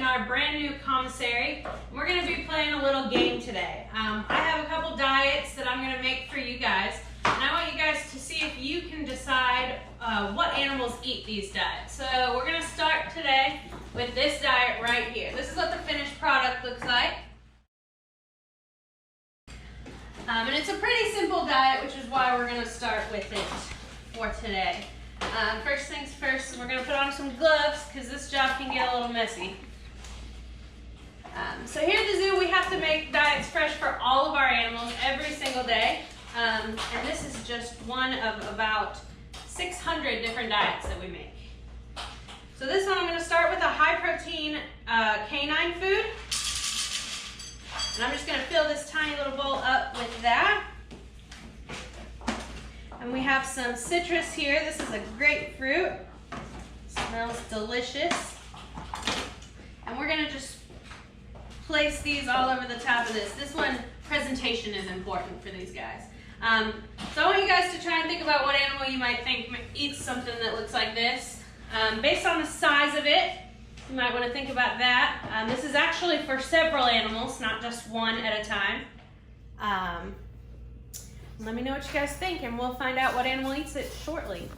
our brand new commissary. We're going to be playing a little game today. I have a couple diets that I'm going to make for you guys, and I want you guys to see if you can decide what animals eat these diets. So we're going to start today with this diet right here. This is what the finished product looks like. And it's a pretty simple diet, which is why we're going to start with it for today. First things first, we're going to put on some gloves because this job can get a little messy. So here at the zoo, we have to make diets fresh for all of our animals every single day. And this is just one of about 600 different diets that we make. So this one, I'm going to start with a high-protein canine food. And I'm just going to fill this tiny little bowl up with that. And we have some citrus here. This is a grapefruit. Smells delicious. And we're going to just place these all over the top of this. This one, presentation is important for these guys. So I want you guys to try and think about what animal you might think eats something that looks like this. Based on the size of it, you might want to think about that. This is actually for several animals, not just one at a time. Let me know what you guys think, and we'll find out what animal eats it shortly.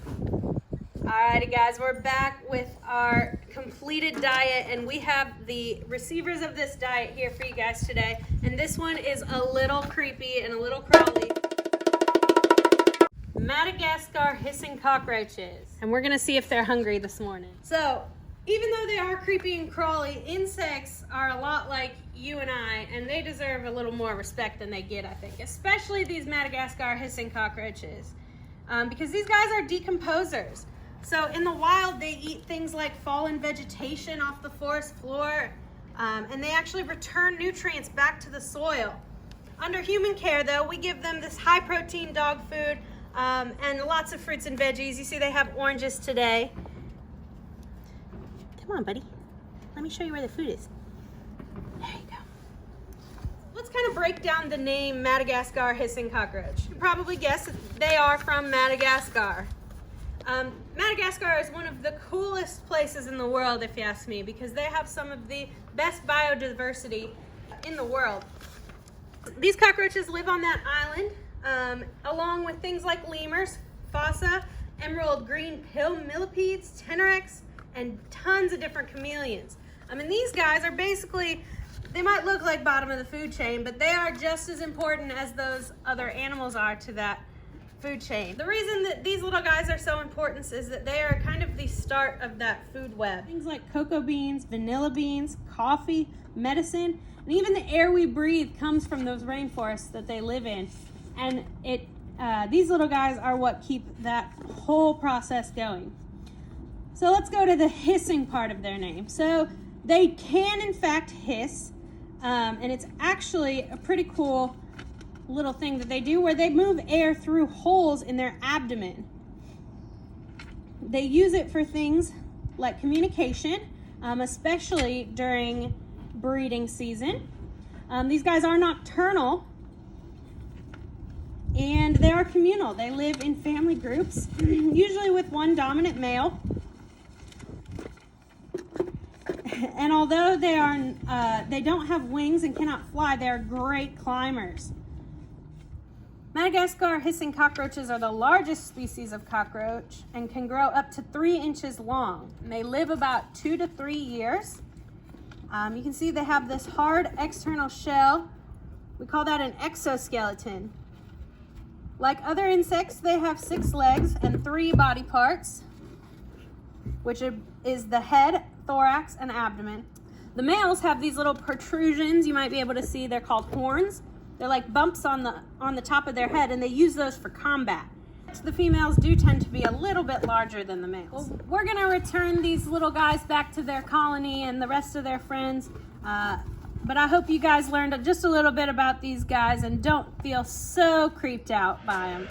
Alrighty guys, we're back with our completed diet, and we have the receivers of this diet here for you guys today. And this one is a little creepy and a little crawly. Madagascar hissing cockroaches. And we're gonna see if they're hungry this morning. So, even though they are creepy and crawly, insects are a lot like you and I, and they deserve a little more respect than they get, I think. Especially these Madagascar hissing cockroaches. Because these guys are decomposers. So in the wild, they eat things like fallen vegetation off the forest floor, and they actually return nutrients back to the soil. Under human care, though, we give them this high-protein dog food and lots of fruits and veggies. You see they have oranges today. Come on, buddy. Let me show you where the food is. There you go. Let's kind of break down the name Madagascar hissing cockroach. You can probably guess that they are from Madagascar. Madagascar is one of the coolest places in the world, if you ask me, because they have some of the best biodiversity in the world. These cockroaches live on that island, along with things like lemurs, fossa, emerald green pill millipedes, tenrecs, and tons of different chameleons. I mean, these guys are basically, they might look like bottom of the food chain, but they are just as important as those other animals are to that food chain. The reason that these little guys are so important is that they are kind of the start of that food web. Things like cocoa beans, vanilla beans, coffee, medicine, and even the air we breathe comes from those rainforests that they live in. And these little guys are what keep that whole process going. So let's go to the hissing part of their name. So they can in fact hiss, and it's actually a pretty cool little thing that they do where they move air through holes in their abdomen. They use it for things like communication, especially during breeding season. These guys are nocturnal, and they are communal. They live in family groups, usually with one dominant male. And although they don't have wings and cannot fly, they are great climbers. Madagascar hissing cockroaches are the largest species of cockroach and can grow up to 3 inches long. And they live about 2 to 3 years. You can see they have this hard external shell. We call that an exoskeleton. Like other insects, they have 6 legs and 3 body parts, which is the head, thorax, and abdomen. The males have these little protrusions you might be able to see. They're called horns. They're like bumps on the top of their head, and they use those for combat. The females do tend to be a little bit larger than the males. Well, we're gonna return these little guys back to their colony and the rest of their friends, but I hope you guys learned just a little bit about these guys and don't feel so creeped out by them.